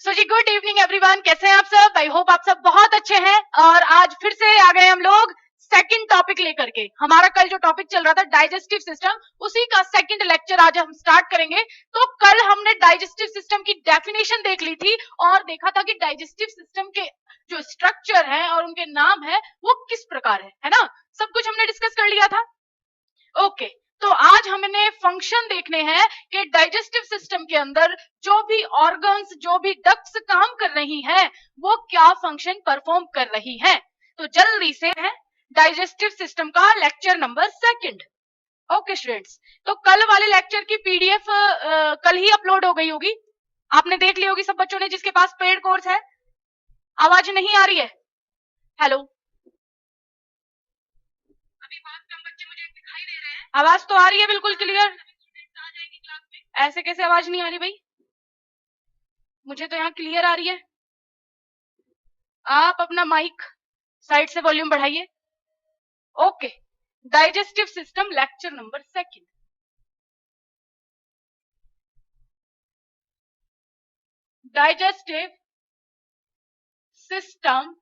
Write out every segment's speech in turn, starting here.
सो जी good evening everyone, कैसे हैं आप सब? आई होप आप सब बहुत अच्छे हैं। और आज फिर से आ गए हम लोग सेकंड टॉपिक लेकर के। हमारा कल जो टॉपिक चल रहा था डाइजेस्टिव सिस्टम, उसी का सेकंड लेक्चर आज हम स्टार्ट करेंगे। तो कल हमने डाइजेस्टिव सिस्टम की डेफिनेशन देख ली थी और देखा था कि डाइजेस्टिव सिस्टम के जो स्ट्रक्चर है और उनके नाम है वो किस प्रकार है ना? सब कुछ हमने डिस्कस कर लिया था। ओके, तो आज हमने फंक्शन देखने हैं कि डाइजेस्टिव सिस्टम के अंदर जो भी ऑर्गन्स, जो भी डक्ट्स काम कर रही हैं, वो क्या फंक्शन परफॉर्म कर रही हैं। तो जल्दी से है डाइजेस्टिव सिस्टम का lecture number second. Okay students, तो कल वाले लेक्चर की पीडीएफ कल ही अपलोड हो गई होगी, आपने देख ली होगी सब बच्चों ने जिसके पास पेड कोर्स है। आवाज नहीं आ रही है? हेलो, आवाज तो आ रही है बिल्कुल क्लियर। ऐसे कैसे आवाज नहीं आ रही भाई? मुझे तो यहाँ क्लियर आ रही है। आप अपना माइक साइड से वॉल्यूम बढ़ाइए। Okay, digestive system lecture number second. Digestive system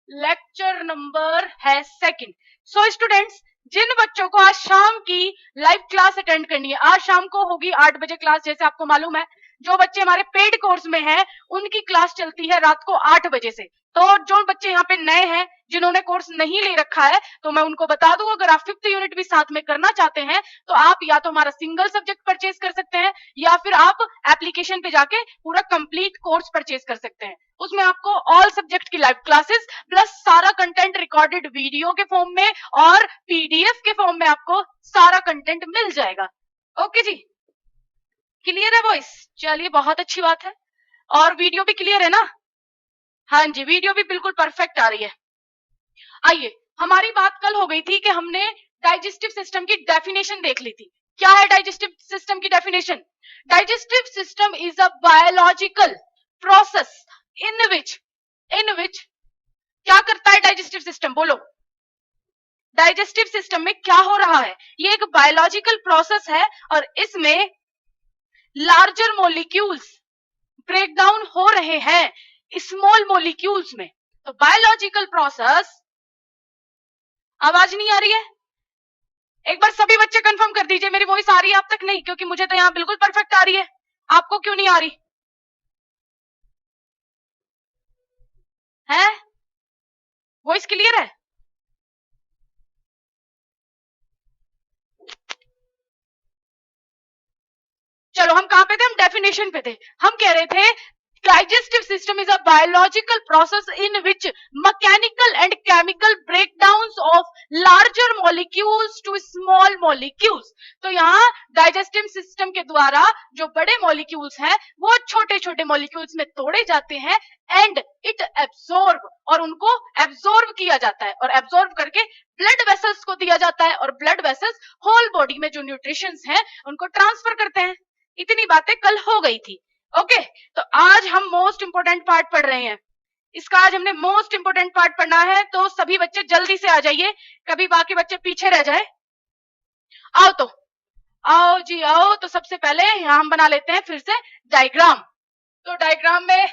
lecture number है सेकंड। सो स्टूडेंट्स, जिन बच्चों को आज शाम की लाइव क्लास अटेंड करनी है, आज शाम को होगी 8 बजे क्लास, जैसे आपको मालूम है। जो बच्चे हमारे पेड कोर्स में हैं, उनकी क्लास चलती है रात को 8 बजे से। तो जो बच्चे यहाँ पे नए हैं, जिन्होंने कोर्स नहीं ले रखा है, तो मैं उनको बता दूं, अगर आप 5th यूनिट भी साथ में करना चाहते हैं तो आप या तो हमारा सिंगल सब्जेक्ट परचेज कर सकते हैं या फिर आप एप्लीकेशन पे जाके पूरा कंप्लीट कोर्स परचेज कर सकते हैं। उसमें आपको ऑल सब्जेक्ट की लाइव क्लासेस प्लस सारा कंटेंट रिकॉर्डेड वीडियो के फॉर्म में और पीडीएफ के फॉर्म में आपको सारा कंटेंट मिल जाएगा। ओके जी, क्लियर है वॉइस? चलिए, बहुत अच्छी बात है। और वीडियो भी क्लियर है ना? हाँ जी, वीडियो भी बिल्कुल परफेक्ट आ रही है। आइए, हमारी बात कल हो गई थी कि हमने डाइजेस्टिव सिस्टम की डेफिनेशन देख ली थी। क्या है डाइजेस्टिव सिस्टम की definition? Digestive system is a biological process in which क्या करता है डाइजेस्टिव सिस्टम? बोलो, डाइजेस्टिव सिस्टम में क्या हो रहा है? ये एक बायोलॉजिकल प्रोसेस है और इसमें लार्जर मॉलिक्यूल्स ब्रेक डाउन हो रहे हैं स्मॉल मॉलिक्यूल्स में। तो बायोलॉजिकल प्रोसेस, आवाज नहीं आ रही है? एक बार सभी बच्चे कंफर्म कर दीजिए मेरी वॉइस आ रही है आप तक? नहीं, क्योंकि मुझे तो यहाँ बिल्कुल परफेक्ट आ रही है। आपको क्यों नहीं आ रही है? वॉइस क्लियर है? चलो, हम कहां पे थे? हम डेफिनेशन पे थे। हम कह रहे थे digestive system is a biological process in which mechanical and chemical breakdowns of larger molecules to small molecules। तो यहाँ digestive system के द्वारा जो बड़े molecules हैं वो छोटे छोटे molecules में तोड़े जाते हैं and it absorb, और उनको absorb किया जाता है और absorb करके blood vessels को दिया जाता है और blood vessels whole body में जो nutritions हैं उनको transfer करते हैं। इतनी बातें कल हो गई थी। ओके, तो आज हम मोस्ट इंपोर्टेंट पार्ट पढ़ रहे हैं। इसका आज हमने मोस्ट इंपोर्टेंट पार्ट पढ़ना है, तो सभी बच्चे जल्दी से आ जाइए, कभी बाकी बच्चे पीछे रह जाए। आओ तो, आओ जी आओ। तो सबसे पहले यहां हम बना लेते हैं फिर से डायग्राम। तो डायग्राम में,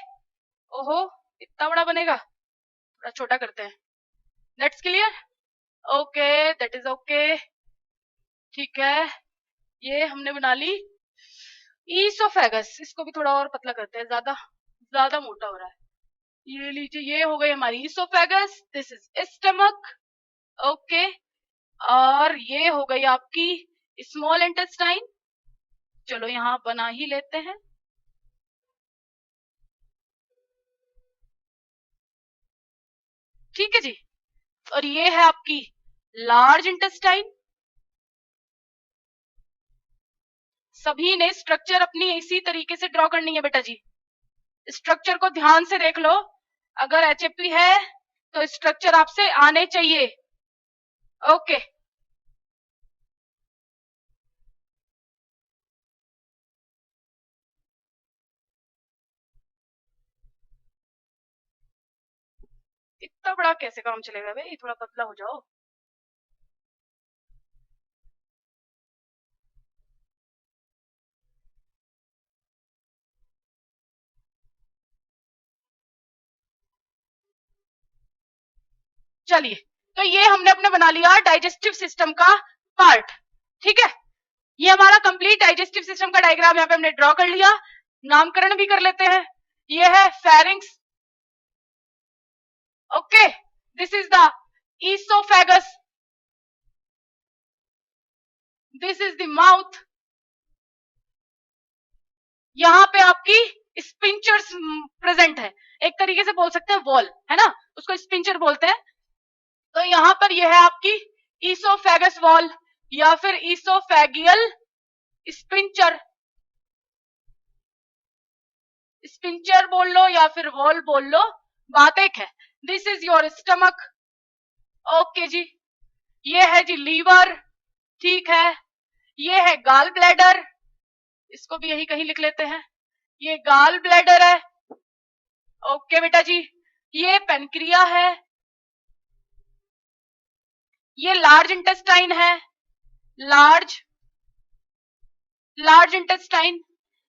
ओहो इतना बड़ा बनेगा, थोड़ा छोटा करते हैं। Let's clear? Okay, that is okay, ठीक है। ये हमने बना ली ईसोफेगस, इसको भी थोड़ा और पतला करते हैं, ज्यादा ज्यादा मोटा हो रहा है। ये लीजिए, ये हो गई हमारी oesophagus, this is stomach. Okay, और ये हो गई आपकी स्मॉल इंटेस्टाइन। चलो यहां बना ही लेते हैं। ठीक है जी, और ये है आपकी लार्ज इंटेस्टाइन। सभी ने स्ट्रक्चर अपनी इसी तरीके से ड्रॉ करनी है बेटा जी। स्ट्रक्चर को ध्यान से देख लो, अगर एचएपी है तो स्ट्रक्चर आपसे आने चाहिए। ओके, इतना बड़ा कैसे काम चलेगा भाई, थोड़ा पतला हो जाओ। चलिए, तो ये हमने अपने बना लिया डाइजेस्टिव सिस्टम का पार्ट, ठीक है। ये हमारा कंप्लीट डाइजेस्टिव सिस्टम का डायग्राम यहाँ पे हमने ड्रॉ कर लिया। नामकरण भी कर लेते हैं। ये है pharynx, okay, this is the oesophagus, this is the mouth, यहाँ पे आपकी स्पिंचर्स प्रेजेंट है, एक तरीके से बोल सकते हैं वॉल, है ना, उसको स्पिंचर बोलते हैं। तो यहाँ पर यह है आपकी ईसोफेगस वॉल या फिर ईसोफेगियल स्पिंचर, स्पिंचर बोल लो या फिर वॉल बोल लो, बात एक है। This is your stomach, okay जी। ये है जी लीवर, ठीक है। ये है गाल ब्लैडर, इसको भी यही कहीं लिख लेते हैं, ये गाल ब्लैडर है, ओके बेटा जी। ये पेनक्रिया है, ये लार्ज इंटेस्टाइन है, large intestine,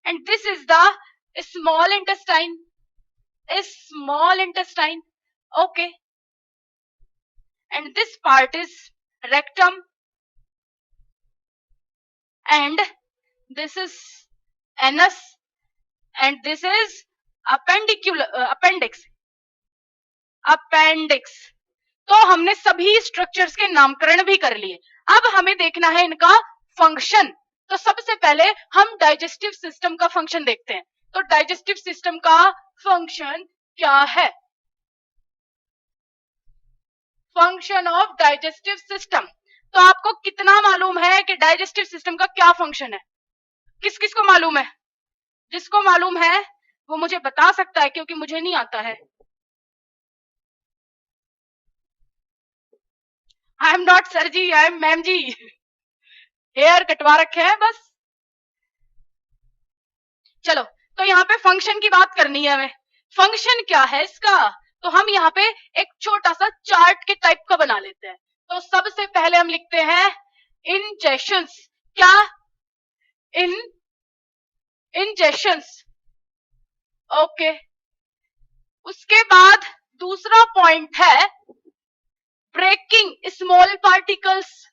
and this is the small intestine, small intestine, okay, and this part is rectum, and this is anus, and this is appendix। तो हमने सभी स्ट्रक्चर्स के नामकरण भी कर लिए। अब हमें देखना है इनका फंक्शन। तो सबसे पहले हम डाइजेस्टिव सिस्टम का फंक्शन देखते हैं। तो डाइजेस्टिव सिस्टम का फंक्शन क्या है? Function of digestive system. तो आपको कितना मालूम है कि डाइजेस्टिव सिस्टम का क्या फंक्शन है? किस किस को मालूम है? जिसको मालूम है वो मुझे बता सकता है, क्योंकि मुझे नहीं आता है। I am not sir ji, I am ma'am ji, hair कटवा रखे हैं बस। चलो, तो यहाँ पे फंक्शन की बात करनी है हमें। फंक्शन क्या है इसका? तो हम यहाँ पे एक छोटा सा चार्ट के टाइप का बना लेते हैं। तो सबसे पहले हम लिखते हैं इंजेक्शंस। क्या? Injections, okay. उसके बाद दूसरा पॉइंट है breaking small particles,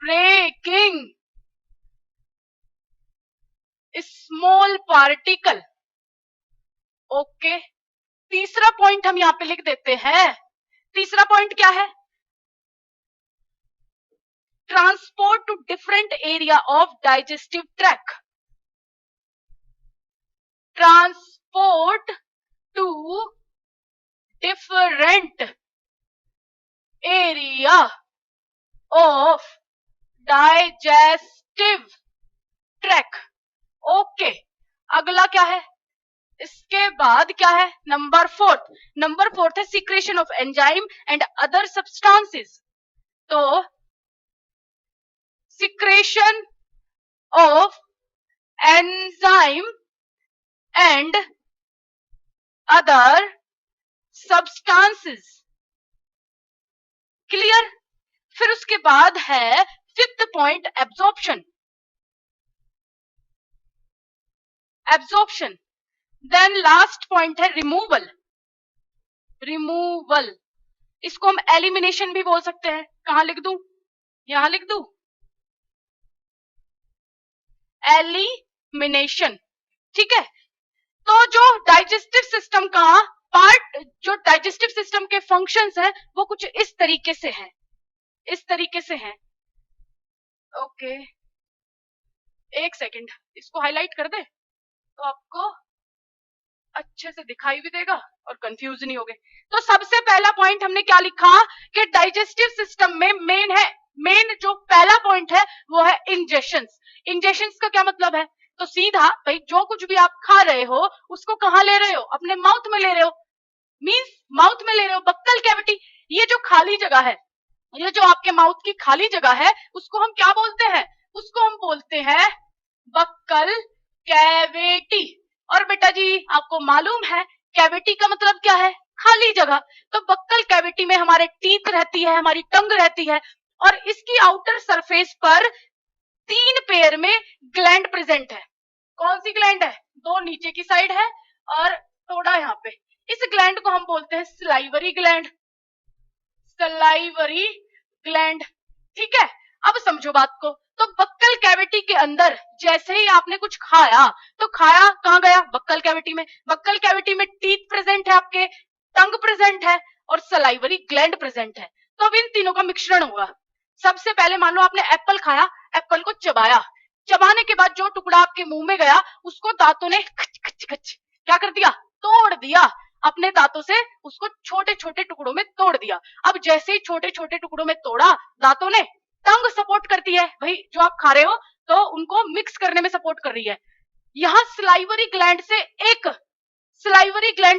breaking small particle, okay. तीसरा पॉइंट हम यहां पे लिख देते हैं। तीसरा पॉइंट क्या है? Transport to different area of digestive tract, transport to different area of digestive tract, okay. अगला क्या है? इसके बाद क्या है? नंबर फोर्थ है secretion of enzyme and other substances. तो secretion of enzyme and other substances, clear. फिर उसके बाद है fifth point absorption, absorption. Then last point है रिमूवल, रिमूवल। इसको हम एलिमिनेशन भी बोल सकते हैं। कहां लिख दूं? यहां लिख दूं, एलिमिनेशन, ठीक है। तो जो डाइजेस्टिव सिस्टम का पार्ट, जो डाइजेस्टिव सिस्टम के फंक्शंस हैं, वो कुछ इस तरीके से हैं, इस तरीके से हैं, ओके। एक सेकंड, इसको हाईलाइट कर दे तो आपको अच्छे से दिखाई भी देगा और कंफ्यूज नहीं होगे। तो सबसे पहला पॉइंट हमने क्या लिखा कि डाइजेस्टिव सिस्टम में मेन जो पहला पॉइंट है वो है इंजेक्शंस। इंजेक्शंस का क्या मतलब है? तो सीधा भाई, जो कुछ भी आप खा रहे हो उसको कहां ले रहे हो? अपने माउथ में ले रहे हो, मींस माउथ में ले रहे हो, बक्कल कैविटी। ये जो खाली जगह है, ये जो आपके माउथ की खाली जगह है, उसको हम क्या बोलते हैं? उसको हम बोलते हैं बक्कल कैविटी। और बेटा जी आपको मालूम है कैविटी का मतलब क्या है? खाली जगह। तो बक्कल कैविटी में हमारे टीथ रहती है, हमारी टंग रहती है, और इसकी आउटर सरफेस पर 3 पेयर में ग्लैंड प्रेजेंट है। कौन सी ग्लैंड है? 2 नीचे की साइड है और थोड़ा यहाँ पे। इस ग्लैंड को हम बोलते हैं स्लाइवरी ग्लैंड, सलाइवरी ग्लैंड। ठीक है, अब समझो बात को। तो बक्कल कैविटी के अंदर जैसे ही आपने कुछ खाया, तो खाया कहां गया? बक्कल कैविटी में। बक्कल कैविटी में टीथ प्रेजेंट है, आपके टंग प्रेजेंट है और सलाइवरी ग्लैंड प्रेजेंट है। तो अब इन तीनों का मिश्रण होगा। सबसे पहले मान लो आपने एप्पल खाया, एप्पल को चबाया, चबाने के बाद जो टुकड़ा आपके मुंह में गया उसको दांतों ने खच खच खच क्या कर दिया? तोड़ दिया। अपने दांतों से उसको छोटे छोटे टुकड़ों में तोड़ दिया। अब जैसे ही छोटे छोटे टुकड़ों में तोड़ा दांतों ने, टंग सपोर्ट करती है भाई, जो आप खा रहे हो तो उनको मिक्स करने में सपोर्ट कर रही है। यहां सलाइवरी ग्लैंड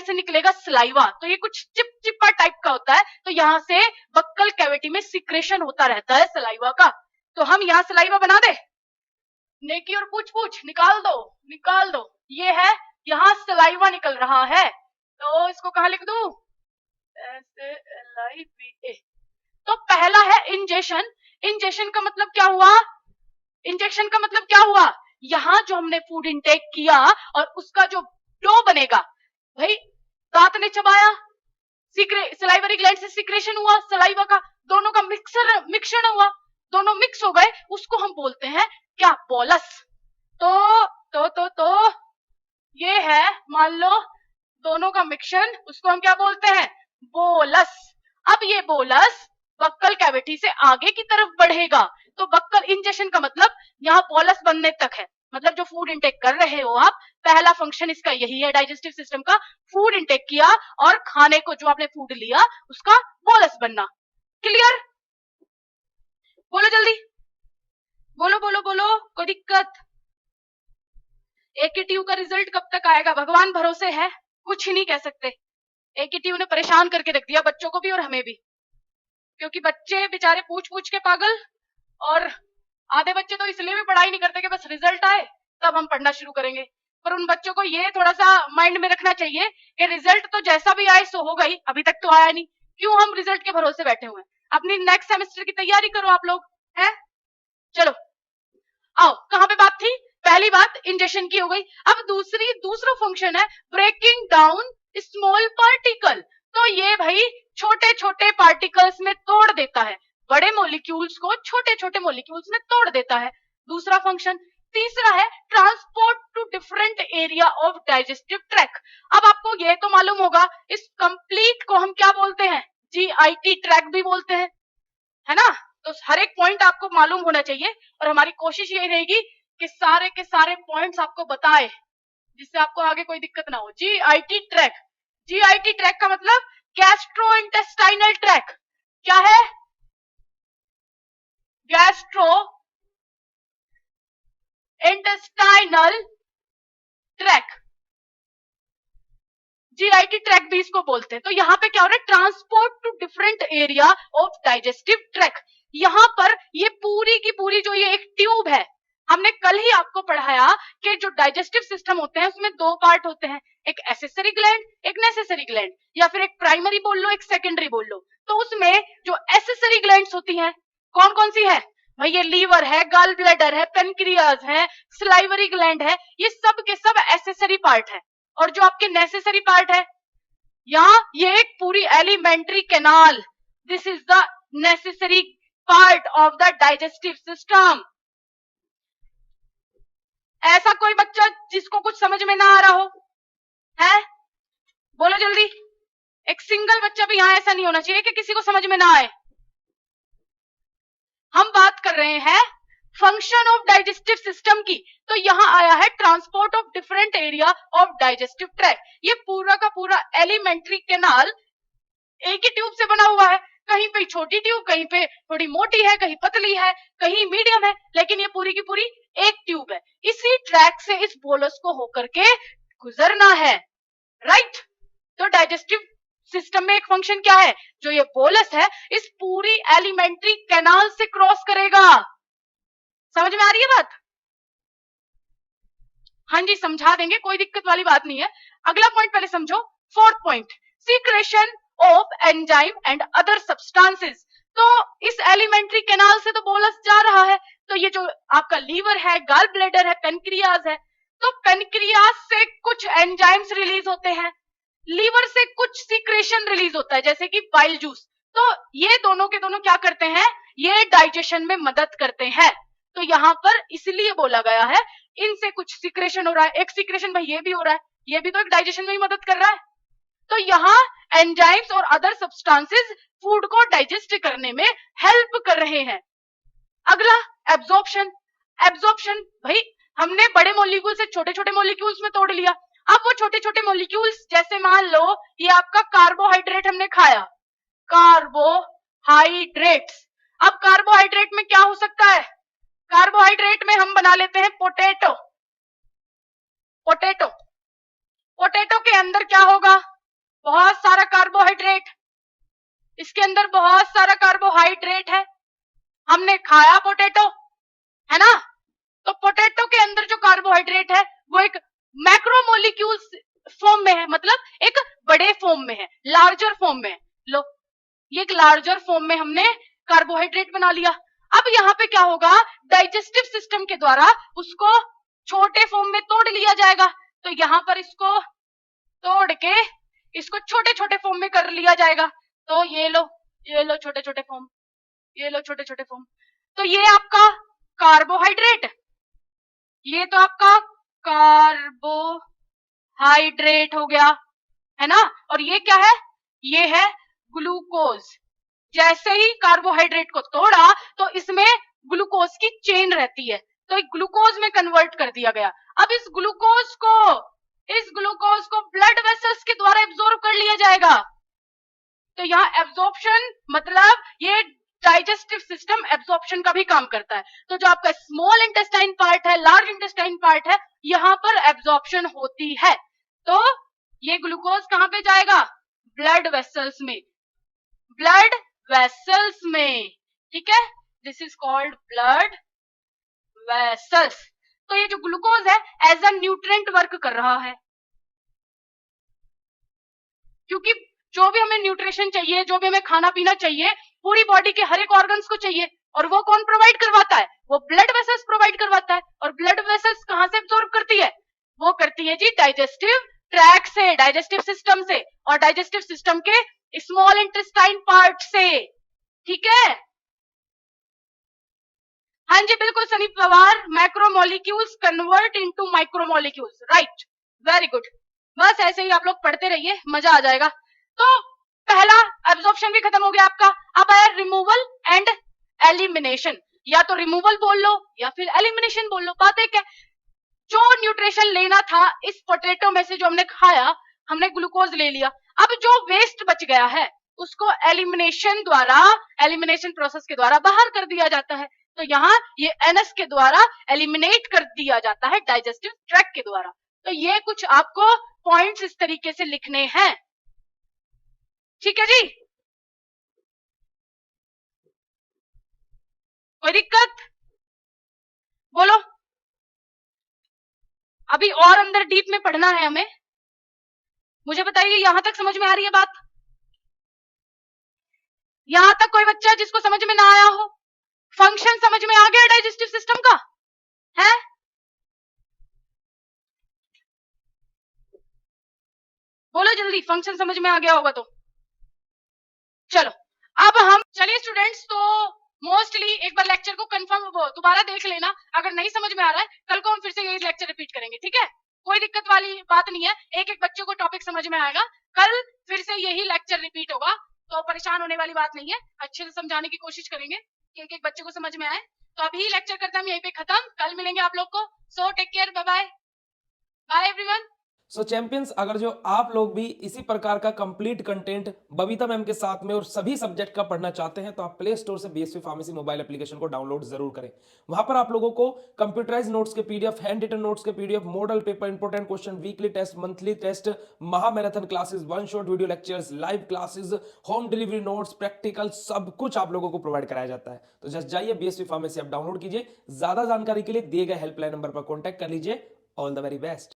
से निकलेगा सलाइवा, तो ये कुछ चिपचिपा टाइप का होता है। तो यहां से बक्कल कैविटी में सिक्रेशन होता रहता है सलाइवा का। तो हम यहां सलाइवा बना दे, नेकी और पूछ पूछ निकाल दो। ये है, यहां सलाइवा निकल रहा है, तो इसको कहां लिख दूं? SLIVA। तो पहला है इंजेक्शन। इंजेक्शन का मतलब क्या हुआ? इंजेक्शन का मतलब क्या हुआ? यहां जो हमने फूड इंटेक किया और उसका जो डो बनेगा, भाई दांत ने चबाया, सलाइवरी ग्लैंड से सिक्रेशन हुआ सलाइवा का, दोनों का मिक्सचर हुआ, दोनों मिक्स हो गए, उसको हम बोलते हैं क्या? बोलस। तो ये है, मान लो दोनों का मिक्सचर, उसको हम क्या बोलते हैं? बोलस। अब ये बोलस बक्कल कैविटी से आगे की तरफ बढ़ेगा। तो बक्कल इंजेक्शन का मतलब यहाँ बोलस बनने तक है, मतलब जो फूड इंटेक कर रहे हो आप, पहला फंक्शन इसका यही है डाइजेस्टिव सिस्टम का। फूड इंटेक किया और खाने को जो आपने फूड लिया उसका बोलस बनना। क्लियर? बोलो जल्दी, बोलो बोलो बोलो, कोई दिक्कत? AKTU का रिजल्ट कब तक आएगा? भगवान भरोसे है, कुछ ही नहीं कह सकते। AKTU ने परेशान करके रख दिया बच्चों को भी और हमें भी, क्योंकि बच्चे बेचारे पूछ पूछ के पागल, और आधे बच्चे तो इसलिए भी पढ़ाई नहीं करते कि बस रिजल्ट आए तब हम पढ़ना शुरू करेंगे। पर उन बच्चों को ये थोड़ा सा माइंड में रखना चाहिए कि रिजल्ट तो जैसा भी आए सो हो गई, अभी तक तो आया नहीं, क्यों हम रिजल्ट के भरोसे बैठे हुए हैं? अपनी नेक्स्ट सेमेस्टर की तैयारी करो आप लोग, हैं? चलो आओ, कहां पे बात थी? पहली बात इंजेक्शन की हो गई। अब दूसरा फंक्शन है ब्रेकिंग डाउन स्मॉल पार्टिकल। तो ये भाई छोटे छोटे पार्टिकल्स में तोड़ देता है, बड़े मॉलिक्यूल्स को छोटे छोटे मॉलिक्यूल्स में तोड़ देता है, दूसरा फंक्शन। तीसरा है transport to different area of digestive tract. अब आपको ये तो मालूम होगा, इस कंप्लीट को हम क्या बोलते हैं? GIT ट्रैक भी बोलते हैं, है ना? तो हर एक पॉइंट आपको मालूम होना चाहिए और हमारी कोशिश यही रहेगी कि सारे के सारे पॉइंट्स आपको बताए, जिससे आपको आगे कोई दिक्कत ना हो। GIT ट्रैक, GIT ट्रैक का मतलब गैस्ट्रो इंटेस्टाइनल ट्रैक। क्या है? Gastro intestinal tract, GIT track भी इसको बोलते हैं। तो यहाँ पे क्या हो रहा है? Transport to different area of digestive tract. यहाँ पर ये पूरी की पूरी जो ये एक ट्यूब है, हमने कल ही आपको पढ़ाया कि जो डाइजेस्टिव सिस्टम होते हैं उसमें दो पार्ट होते हैं, एक एसेसरी ग्लैंड, एक नेसेसरी ग्लैंड, या फिर एक प्राइमरी बोल लो, एक सेकेंडरी बोल लो। तो उसमें जो एसेसरी ग्लैंड्स होती हैं, कौन कौन सी है भाई? ये लीवर है, गॉल ब्लैडर है, पेनक्रियाज है, सलाइवरी ग्लैंड है, ये सब के सब एसेसरी पार्ट है। और जो आपके नेसेसरी पार्ट है, यहाँ ये एक पूरी alimentary canal, this is the necessary part of the digestive system. ऐसा कोई बच्चा जिसको कुछ समझ में ना आ रहा हो है? बोलो जल्दी। एक सिंगल बच्चा भी यहां ऐसा नहीं होना चाहिए कि किसी को समझ में ना आए। हम बात कर रहे हैं फंक्शन ऑफ डाइजेस्टिव सिस्टम की। तो यहां आया है transport of different area of digestive track. ये पूरा का पूरा एलिमेंट्री कैनाल एक ही ट्यूब से बना हुआ है, कहीं पे छोटी ट्यूब, कहीं पे थोड़ी मोटी है, कहीं पतली है, कहीं मीडियम है, लेकिन ये पूरी की पूरी एक ट्यूब है। इसी ट्रैक से इस बोलस को होकर के गुजरना है, राइट? तो डाइजेस्टिव सिस्टम में एक फंक्शन क्या है? जो ये बोलस है इस पूरी एलिमेंट्री कैनाल से क्रॉस करेगा। समझ में आ रही है बात? हाँ जी, समझा देंगे, कोई दिक्कत वाली बात नहीं है। अगला पॉइंट पहले समझो, fourth point, secretion of enzyme and other substances. तो इस एलिमेंट्री कैनाल से तो बोलस जा रहा है, तो ये जो आपका लीवर है, गॉल ब्लैडर है, पेनक्रियाज है, तो पेनक्रियाज से कुछ एंजाइम्स रिलीज होते हैं, लीवर से कुछ सीक्रेशन रिलीज होता है, जैसे कि बाइल जूस। तो ये दोनों के दोनों क्या करते हैं, ये डाइजेशन में मदद करते हैं। तो यहाँ पर इसलिए बोला गया है इनसे कुछ सिक्रेशन हो रहा है, एक सिक्रेशन भाई ये भी हो रहा है, ये भी तो एक डाइजेशन में ही मदद कर रहा है। तो यहाँ एंजाइम्स और अदर सब्सटेंसेस फूड को डाइजेस्ट करने में हेल्प कर रहे हैं। अगला एब्जॉर्प्शन। एब्जॉर्प्शन भाई हमने बड़े मॉलिक्यूल से छोटे छोटे मॉलिक्यूल्स में तोड़ लिया। अब वो छोटे छोटे मॉलिक्यूल्स, जैसे मान लो ये आपका कार्बोहाइड्रेट हमने खाया, कार्बोहाइड्रेट्स। अब कार्बोहाइड्रेट में क्या हो सकता है, कार्बोहाइड्रेट में हम बना लेते हैं पोटैटो। पोटैटो, पोटैटो के अंदर क्या होगा, बहुत सारा कार्बोहाइड्रेट, इसके अंदर बहुत सारा कार्बोहाइड्रेट है, हमने खाया पोटैटो, है ना। तो पोटैटो के अंदर जो कार्बोहाइड्रेट है वो एक मैक्रोमोलिक्यूल फॉर्म में है, मतलब एक बड़े फॉर्म में है, लार्जर फॉर्म में है। लो ये एक लार्जर फॉर्म में हमने कार्बोहाइड्रेट बना लिया। अब यहाँ पे क्या होगा, डाइजेस्टिव सिस्टम के द्वारा उसको छोटे फॉर्म में तोड़ लिया जाएगा। तो यहाँ पर इसको तोड़ के इसको छोटे छोटे फॉर्म में कर लिया जाएगा। तो ये लो छोटे छोटे फॉर्म, ये लो छोटे छोटे फॉर्म। तो ये आपका कार्बोहाइड्रेट, ये तो आपका कार्बोहाइड्रेट हो गया, है ना। और ये क्या है, ये है ग्लूकोज। जैसे ही कार्बोहाइड्रेट को तोड़ा तो इसमें ग्लूकोज की चेन रहती है, तो ग्लूकोज में कन्वर्ट कर दिया गया। अब इस ग्लूकोज को ब्लड वेसल्स के द्वारा एब्जॉर्ब कर लिया जाएगा। तो यहाँ एब्जॉर्प्शन मतलब ये डाइजेस्टिव सिस्टम एब्जॉर्प्शन का भी काम करता है। तो जो आपका स्मॉल इंटेस्टाइन पार्ट है, लार्ज इंटेस्टाइन पार्ट है, यहाँ पर एब्जॉर्प्शन होती है। तो ये ग्लूकोज कहां पे जाएगा, ब्लड वेसल्स में, ब्लड वेसल्स में, ठीक है। This is called blood vessels. तो ये जो ग्लूकोज है एज अ न्यूट्रिएंट वर्क कर रहा है, क्योंकि जो भी हमें न्यूट्रिशन चाहिए, जो भी हमें खाना पीना चाहिए, पूरी बॉडी के हर एक ऑर्गन्स को चाहिए, और वो कौन प्रोवाइड करवाता है, वो ब्लड वेसल्स प्रोवाइड करवाता है। और ब्लड वेसल्स कहां से एब्जॉर्ब करती है, वो करती है जी डाइजेस्टिव ट्रैक से, डाइजेस्टिव सिस्टम से, और डाइजेस्टिव सिस्टम के स्मॉल इंटेस्टाइन पार्ट से, ठीक है। हाँ जी बिल्कुल Sunny Pawar, macromolecules convert into micromolecules, right, very good. बस ऐसे ही आप लोग पढ़ते रहिए, मजा आ जाएगा। तो पहला एब्जॉर्प्शन भी खत्म हो गया आपका। अब आया रिमूवल एंड एलिमिनेशन, या तो रिमूवल बोल लो या फिर एलिमिनेशन बोल लो, बात एक है। जो न्यूट्रिशन लेना था इस पोटैटो में से जो हमने खाया, हमने ग्लूकोज ले लिया, अब जो वेस्ट बच गया है उसको एलिमिनेशन द्वारा, एलिमिनेशन प्रोसेस के द्वारा बाहर कर दिया जाता है। तो यहाँ ये एनएस के द्वारा एलिमिनेट कर दिया जाता है डाइजेस्टिव ट्रैक्ट के द्वारा। तो ये कुछ आपको पॉइंट्स इस तरीके से लिखने हैं, ठीक है जी। कोई दिक्कत बोलो, अभी और अंदर डीप में पढ़ना है हमें। मुझे बताइए यहां तक समझ में आ रही है बात, यहां तक कोई बच्चा जिसको समझ में ना आया हो, फंक्शन समझ में आ गया डाइजेस्टिव सिस्टम का है, बोलो जल्दी, फंक्शन समझ में आ गया होगा तो। चलो अब हम चलिए स्टूडेंट्स, तो मोस्टली एक बार लेक्चर को कंफर्म दोबारा देख लेना, अगर नहीं समझ में आ रहा है कल को हम फिर से यही लेक्चर रिपीट करेंगे, ठीक है। कोई दिक्कत वाली बात नहीं है, एक एक बच्चों को टॉपिक समझ में आएगा, कल फिर से यही लेक्चर रिपीट होगा, तो परेशान होने वाली बात नहीं है, अच्छे से समझाने की कोशिश करेंगे कि एक एक बच्चे को समझ में आए। तो अभी लेक्चर करते हैं यहीं पे खत्म, कल मिलेंगे आप लोग को। So take care, bye bye, bye everyone. So champions, अगर जो आप लोग भी इसी प्रकार का कंप्लीट कंटेंट बबीता मैम के साथ में और सभी सब्जेक्ट का पढ़ना चाहते हैं तो आप प्ले स्टोर से बीएसवी फार्मेसी मोबाइल एप्लीकेशन को डाउनलोड जरूर करें। वहां पर आप लोगों को कंप्यूटराइज नोट्स के पीडीएफ, हैंड रिटन नोट्स के PDF, model paper, important question, weekly test, monthly test, महा marathon classes, one shot video lectures, live classes, home delivery notes, practical, सब कुछ आप लोगों को प्रोवाइड कराया जाता है। तो जस्ट जाइए बीएसवी फार्मेसी ऐप डाउनलोड कीजिए, ज्यादा जानकारी के लिए दिए गए हेल्पलाइन नंबर पर कॉन्टैक्ट कर लीजिए। All the very best.